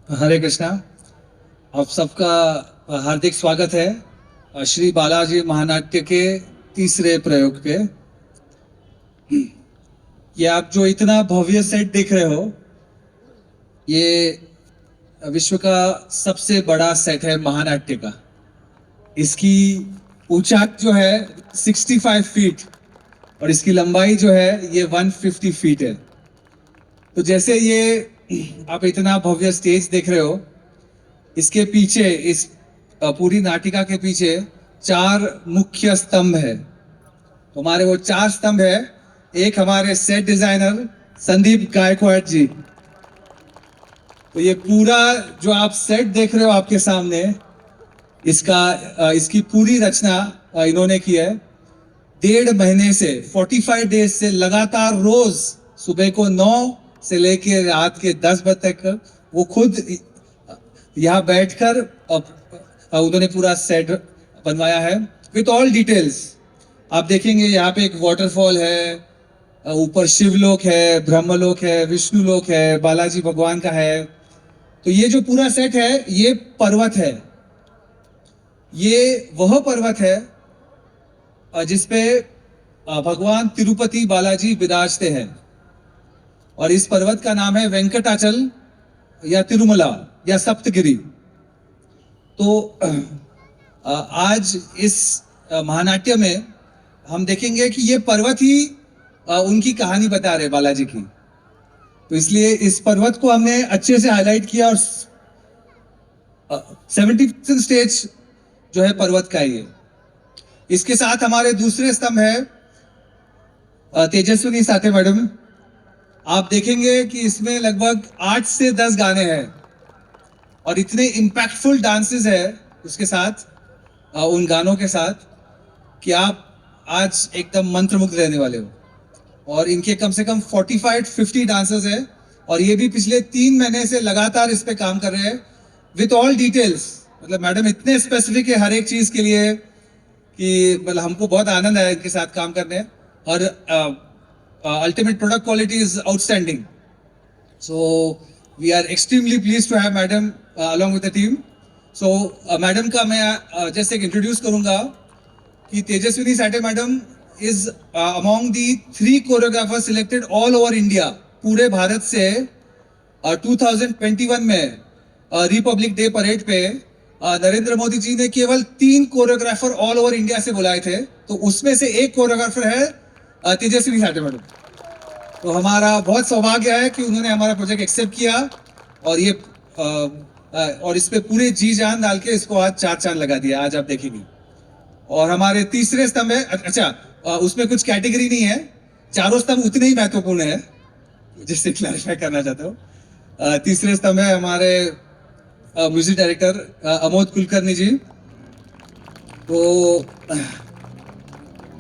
हरे कृष्णा। आप सबका हार्दिक स्वागत है श्री बालाजी महानाट्य के तीसरे प्रयोग पे। ये आप जो इतना भव्य सेट देख रहे हो, ये विश्व का सबसे बड़ा सेट है महानाट्य का। इसकी ऊंचाई जो है 65 फीट और इसकी लंबाई जो है ये 150 फीट है। तो जैसे ये आप इतना भव्य स्टेज देख रहे हो, इसके पीछे इस पूरी नाटिका के पीछे चार मुख्य स्तंभ है। तो हमारे वो चार स्तंभ है। एक हमारे सेट डिजाइनर संदीप गायकवाड़ जी। तो ये पूरा जो आप सेट देख रहे हो आपके सामने, इसकी पूरी रचना इन्होंने की है। 1.5 महीने से 45 डेज से लगातार रोज सुबह को 9 से लेकर रात के 10 बजे तक वो खुद यहाँ बैठकर उन्होंने पूरा सेट बनवाया है विथ ऑल डिटेल्स। आप देखेंगे यहाँ पे एक वाटरफॉल है, ऊपर शिवलोक है, ब्रह्मलोक है, विष्णुलोक है, बालाजी भगवान का है। तो ये जो पूरा सेट है ये पर्वत है। ये वह पर्वत है जिसपे भगवान तिरुपति बालाजी विराजते हैं। और इस पर्वत का नाम है वेंकटाचल या तिरुमला या सप्तगिरी। तो आज इस महानाट्य में हम देखेंगे कि ये पर्वत ही उनकी कहानी बता रहे बालाजी की। तो इसलिए इस पर्वत को हमने अच्छे से हाईलाइट किया और 70% स्टेज जो है पर्वत का ये। इसके साथ हमारे दूसरे स्तंभ है तेजस्विनी साथे मैडम। आप देखेंगे कि इसमें लगभग 8 से 10 गाने हैं और इतने इम्पैक्टफुल डांसेस है उसके साथ, उन गानों के साथ, कि आप आज एकदम मंत्रमुग्ध रहने वाले हो। और इनके कम से कम 45-50 डांसर्स है और ये भी पिछले 3 महीने से लगातार इस पे काम कर रहे हैं विथ ऑल डिटेल्स। मतलब मैडम इतने स्पेसिफिक है हर एक चीज के लिए कि मतलब हमको बहुत आनंद आया इनके साथ काम करने। और ultimate product quality is outstanding. So we are extremely pleased to have madam along with the team. So madam का मैं जैसे इंट्रोड्यूस करूंगा कि Tejaswini Sathe madam is among the 3 choreographers selected all over India, पूरे भारत से 2021 में रिपब्लिक डे परेड पे नरेंद्र मोदी जी ने केवल 3 कोरियोग्राफर ऑल ओवर इंडिया से बुलाए थे। तो उसमें से एक कोरियोग्राफर है तेजस्विनी साठे मैडम। तो हमारा बहुत सौभाग्य है कि उन्होंने हमारा प्रोजेक्ट एक्सेप्ट किया और ये और इस पे पूरे जी जान डाल के इसको आज 4 चांद लगा दिया। आज आप देखेंगे। और हमारे तीसरे स्तंभ है, अच्छा उसमें कुछ कैटेगरी नहीं है, चारों स्तंभ उतने ही महत्वपूर्ण है, जिससे क्लैरिफाई करना चाहता हूँ। तीसरे स्तंभ है हमारे म्यूजिक डायरेक्टर अमोद कुलकर्णी जी। तो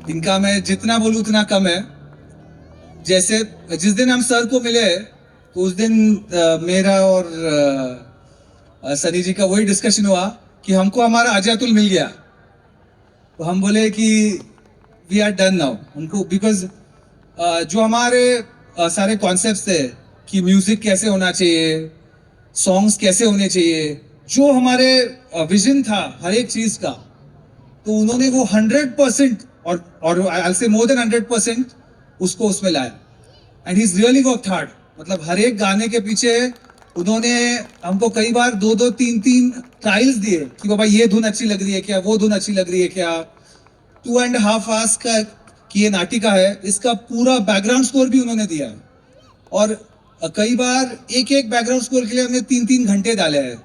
इनका मैं जितना बोलूं उतना कम है। जैसे जिस दिन हम सर को मिले तो उस दिन मेरा और सनी जी का वही डिस्कशन हुआ कि हमको हमारा अजय अतुल मिल गया। तो हम बोले कि वी आर डन नाउ उनको, बिकॉज जो हमारे सारे कॉन्सेप्ट्स थे कि म्यूजिक कैसे होना चाहिए, सॉन्ग्स कैसे होने चाहिए, जो हमारे विजन था हर एक चीज का, तो उन्होंने वो 100% और आई से मोर देन 100% उसको उसमें लाया। And he is really worked hard. मतलब हर एक गाने के पीछे उन्होंने हमको कई बार 2-2, 3-3 ट्रायल्स दिए कि बाबा ये धुन अच्छी लग रही है क्या, वो धुन अच्छी लग रही है क्या। 2.5 आवर्स का कि ये नाटिका है, इसका पूरा बैकग्राउंड स्कोर भी उन्होंने दिया है। और कई बार एक एक बैकग्राउंड स्कोर के लिए हमने 3-3 घंटे डाले हैं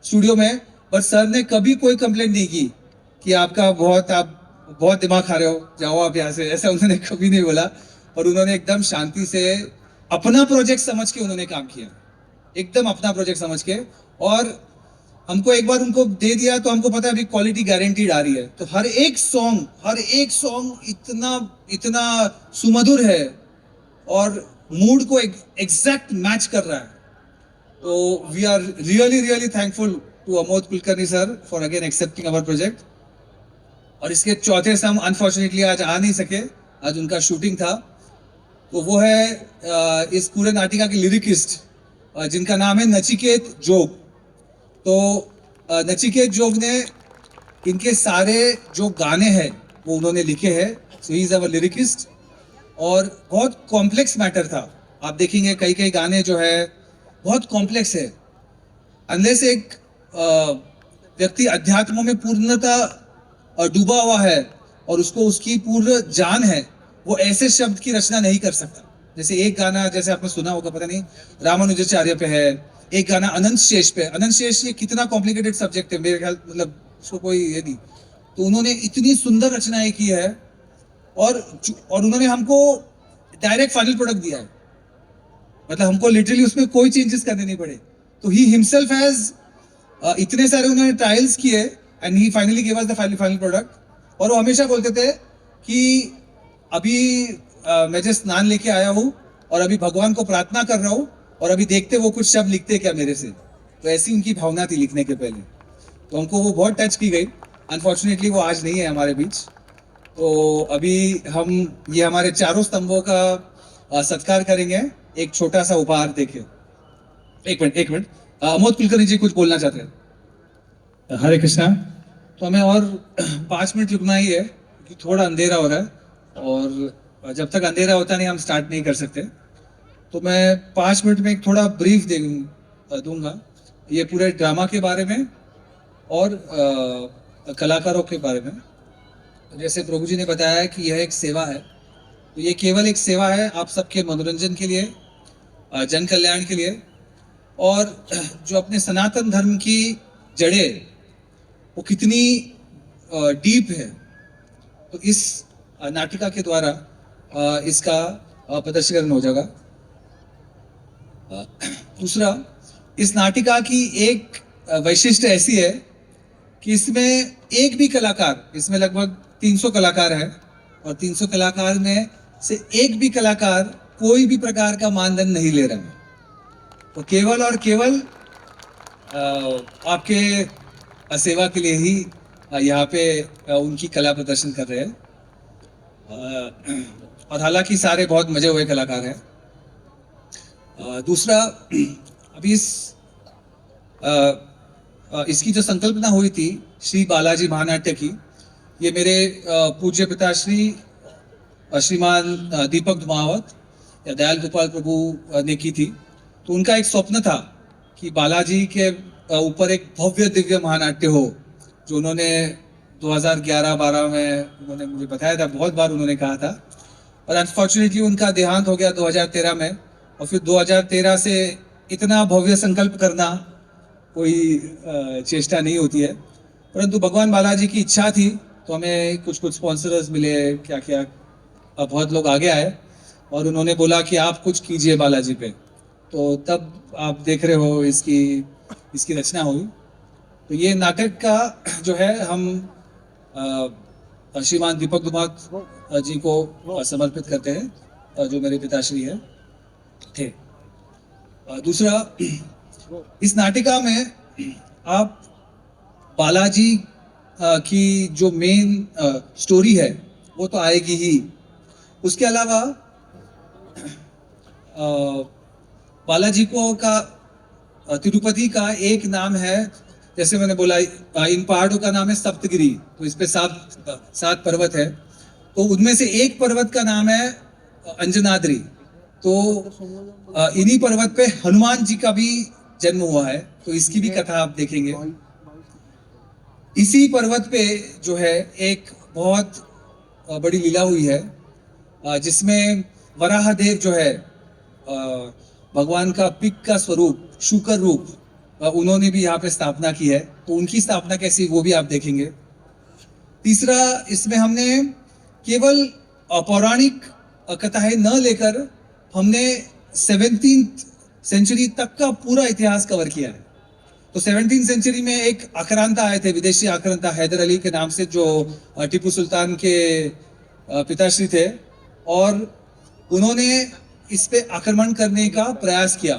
स्टूडियो में। बट सर ने कभी कोई कंप्लेंट नहीं की कि आप बहुत दिमाग खा रहे हो, जाओ आप यहाँ से, ऐसा उन्होंने कभी नहीं बोला। और उन्होंने एकदम शांति से अपना प्रोजेक्ट समझ के उन्होंने काम किया, एकदम अपना प्रोजेक्ट समझ के। और हमको एक बार उनको दे दिया तो हमको पता है अभी क्वालिटी गारंटीड आ रही है। तो हर एक सॉन्ग इतना सुमधुर है और मूड को एग्जैक्ट मैच कर रहा है। तो we are really thankful to Amod Kulkarni sir for again accepting our project. और इसके चौथे स्तंभ अनफॉर्चुनेटली आज आ नहीं सके, आज उनका शूटिंग था। तो वो है इस पूरे नाटिका के लिरिकिस्ट जिनका नाम है नचिकेत जोग। तो नचिकेत जोग ने इनके सारे जो गाने हैं वो उन्होंने लिखे हैं। सो ही इज अवर लिरिकिस्ट और बहुत कॉम्प्लेक्स मैटर था। आप देखेंगे कई कई गाने जो है बहुत कॉम्प्लेक्स है। अनलेस एक व्यक्ति अध्यात्म में पूर्णतः डूबा हुआ है और उसको उसकी पूर्ण जान है, वो ऐसे शब्द की रचना नहीं कर सकता। जैसे एक गाना, जैसे आपने सुना होगा, पता नहीं, रामानुजाचार्य पे है, एक गाना अनंत शेष पे। अनंत शेष ये कितना कॉम्प्लिकेटेड सब्जेक्ट है, मेरे ख्याल मतलब उसको कोई ये नहीं। तो उन्होंने इतनी सुंदर रचनाएं की है और उन्होंने हमको डायरेक्ट फाइनल प्रोडक्ट दिया है। मतलब हमको लिटरली उसमें कोई चेंजेस करने नहीं पड़े। तो ही हिमसेल्फ हैज इतने सारे उन्होंने ट्रायल्स किए and he finally give us the final product. और वो हमेशा बोलते थे कि अभी मैं जो स्नान लेके आया हूँ और अभी भगवान को प्रार्थना कर रहा हूँ और अभी देखते वो कुछ शब्द लिखते क्या मेरे से। तो ऐसी उनकी भावना थी लिखने के पहले। तो हमको वो बहुत टच की गई। अनफॉर्चुनेटली वो आज नहीं है हमारे बीच। तो अभी हम ये हमारे चारों स्तंभों का सत्कार करेंगे एक छोटा सा उपहार देके। एक मिनट अमोद कुलकर्णी जी कुछ बोलना चाहते हैं। हरे कृष्णा। तो हमें और 5 मिनट रुकना ही है क्योंकि थोड़ा अंधेरा हो रहा है और जब तक अंधेरा होता नहीं हम स्टार्ट नहीं कर सकते। तो मैं 5 मिनट में एक थोड़ा ब्रीफ दूंगा ये पूरे ड्रामा के बारे में और कलाकारों के बारे में। जैसे प्रभु जी ने बताया कि यह एक सेवा है, तो ये केवल एक सेवा है आप सबके मनोरंजन के लिए, जन कल्याण के लिए। और जो अपने सनातन धर्म की जड़ें वो कितनी डीप है, तो इस नाटिका के द्वारा इसका प्रदर्शन हो जाएगा। दूसरा, इस नाटिका की एक वैशिष्ट्य ऐसी है कि इसमें एक भी कलाकार, इसमें लगभग 300 कलाकार हैं और 300 कलाकार में से एक भी कलाकार कोई भी प्रकार का मानदंड नहीं ले रहे हैं। तो केवल और केवल आपके सेवा के लिए ही यहाँ पे उनकी कला प्रदर्शन कर रहे हैं। और हालांकि सारे बहुत मजे हुए कलाकार हैं। दूसरा, अभी इसकी जो संकल्पना हुई थी श्री बालाजी महानाट्य की, ये मेरे पूज्य पिताश्री श्रीमान दीपक धुमावत या दयाल गोपाल प्रभु ने की थी। तो उनका एक स्वप्न था कि बालाजी के ऊपर एक भव्य दिव्य महानाट्य हो, जो उन्होंने 2011-12 में उन्होंने मुझे बताया था, बहुत बार उन्होंने कहा था। और अनफॉर्चुनेटली उनका देहांत हो गया 2013 में। और फिर 2013 से इतना भव्य संकल्प करना कोई चेष्टा नहीं होती है, परंतु भगवान बालाजी की इच्छा थी तो हमें कुछ स्पॉन्सर्स मिले, क्या क्या बहुत लोग आगे आए और उन्होंने बोला कि आप कुछ कीजिए बालाजी पे। तो तब आप देख रहे हो इसकी रचना हुई। तो ये नाटक का जो है हम श्रीमान दीपक धुमावत जी को समर्पित करते हैं, जो मेरे पिताश्री है थे। दूसरा, इस नाटिका में आप बालाजी की जो मेन स्टोरी है वो तो आएगी ही। उसके अलावा बालाजी को का तिरुपति का एक नाम है, जैसे मैंने बोला इन पहाड़ों का नाम है सप्तगिरी। तो इस पे 7 पर्वत है, तो उनमें से एक पर्वत का नाम है अंजनाद्री। तो इन्हीं पर्वत पे हनुमान जी का भी जन्म हुआ है, तो इसकी भी कथा आप देखेंगे। इसी पर्वत पे जो है एक बहुत बड़ी लीला हुई है, जिसमें वराहदेव जो है भगवान का पिक का स्वरूप, शुकर रूप, उन्होंने भी यहाँ पे स्थापना की है। तो उनकी स्थापना कैसी वो भी आप देखेंगे। तीसरा, इसमें हमने केवल पौराणिक कथाएं न लेकर हमने 17th सेंचुरी तक का पूरा इतिहास कवर किया है। तो 17th सेंचुरी में एक आक्रांता आए थे, विदेशी आक्रांता हैदर अली के नाम से, जो टीपू सुल्तान के पिताश्री थे, और उन्होंने इस पे आक्रमण करने का प्रयास किया,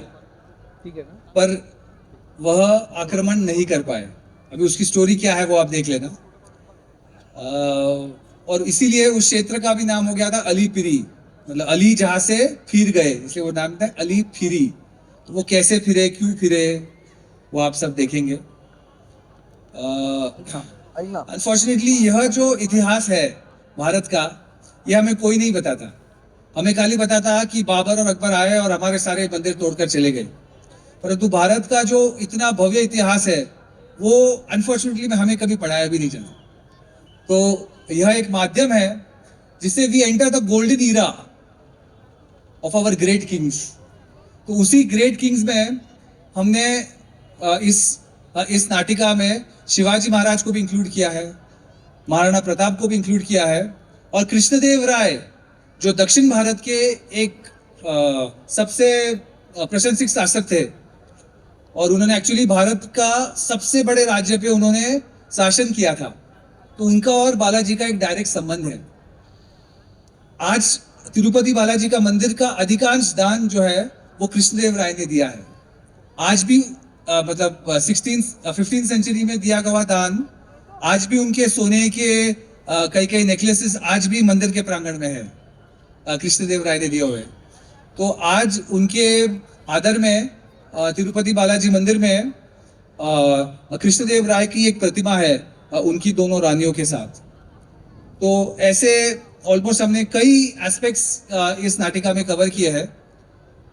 ठीक है ना, पर वह आक्रमण नहीं कर पाए। अभी उसकी स्टोरी क्या है वो आप देख लेना। और इसीलिए उस क्षेत्र का भी नाम हो गया था अली पिरी, मतलब अली जहां से फिर गए, इसलिए वो नाम था अली फिरी। तो वो कैसे फिरे, क्यों फिरे, वो आप सब देखेंगे। अनफॉर्चुनेटली यह जो इतिहास है भारत का, यह हमें कोई नहीं बताता। हमें खाली बताता कि बाबर और अकबर आए और हमारे सारे मंदिर तोड़कर चले गए, परंतु भारत का जो इतना भव्य इतिहास है वो अनफॉर्चुनेटली हमें कभी पढ़ाया भी नहीं जाता। तो यह एक माध्यम है जिससे we enter the golden era of our great kings. तो उसी ग्रेट किंग्स में हमने इस नाटिका में शिवाजी महाराज को भी इंक्लूड किया है, महाराणा प्रताप को भी इंक्लूड किया है, और कृष्णदेव राय जो दक्षिण भारत के एक सबसे प्रशंसित शासक थे, और उन्होंने एक्चुअली भारत का सबसे बड़े राज्य पे उन्होंने शासन किया था। तो उनका और बालाजी का एक डायरेक्ट संबंध है। आज तिरुपति बालाजी का मंदिर का अधिकांश दान जो है वो कृष्णदेव राय ने दिया है। आज भी मतलब 15th सेंचुरी में दिया गया दान आज भी उनके सोने के कई नेकलेसेस आज भी मंदिर के प्रांगण में है, कृष्णदेव राय ने दिए हुए। तो आज उनके आदर में तिरुपति बालाजी मंदिर में कृष्णदेव राय की एक प्रतिमा है उनकी दोनों रानियों के साथ। तो ऐसे ऑलमोस्ट हमने कई एस्पेक्ट्स इस नाटिका में कवर किए हैं,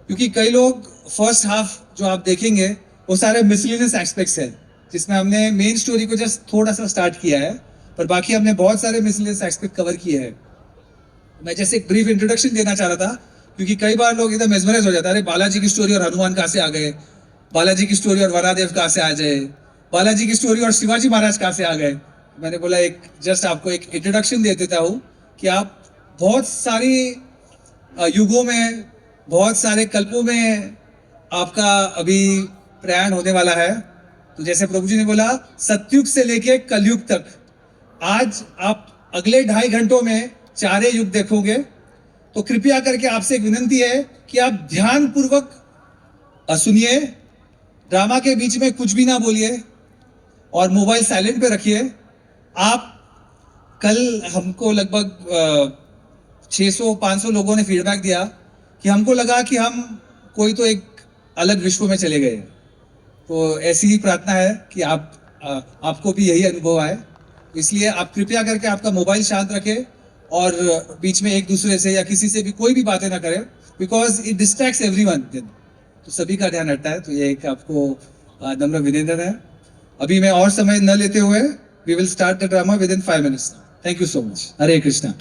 क्योंकि कई लोग फर्स्ट हाफ जो आप देखेंगे वो सारे मिसलेनियस एस्पेक्ट्स हैं, जिसमें हमने मेन स्टोरी को जस्ट थोड़ा सा स्टार्ट किया है, पर बाकी हमने बहुत सारे मिसलेनियस एस्पेक्ट कवर किए हैं। मैं जैसे एक ब्रीफ इंट्रोडक्शन देना चाह रहा था, क्योंकि कई बार लोग एकदम मेस्मराइज हो जाता है, अरे बालाजी की स्टोरी और हनुमान कहाँ से आ गए, बालाजी की स्टोरी और वरादेव कहाँ से आ जाए, बालाजी की स्टोरी और शिवाजी महाराज कहाँ से आ गए। मैंने बोला एक जस्ट आपको एक इंट्रोडक्शन दे देता हूँ कि आप बहुत सारी युगों में, बहुत सारे कल्पों में आपका अभी प्रयाण होने वाला है। तो जैसे प्रभु जी ने बोला सतयुग से लेके कलयुग तक, आज आप अगले 2.5 घंटों में 4 युग देखोगे। तो कृपया करके आपसे एक विनंती है कि आप ध्यान पूर्वक सुनिए, ड्रामा के बीच में कुछ भी ना बोलिए और मोबाइल साइलेंट पे रखिए। आप कल हमको लगभग 600-500 लोगों ने फीडबैक दिया कि हमको लगा कि हम कोई तो एक अलग विश्व में चले गए। तो ऐसी ही प्रार्थना है कि आपको भी यही अनुभव आए। इसलिए आप कृपया करके आपका मोबाइल शांत रखें और बीच में एक दूसरे से या किसी से भी कोई भी बातें ना करें, बिकॉज इट डिस्ट्रैक्ट्स एवरीवन। तो सभी का ध्यान हटता है। तो ये एक आपको नम्र निवेदन है। अभी मैं और समय न लेते हुए we will start the drama within 5 minutes। Thank you so much. Hare Krishna.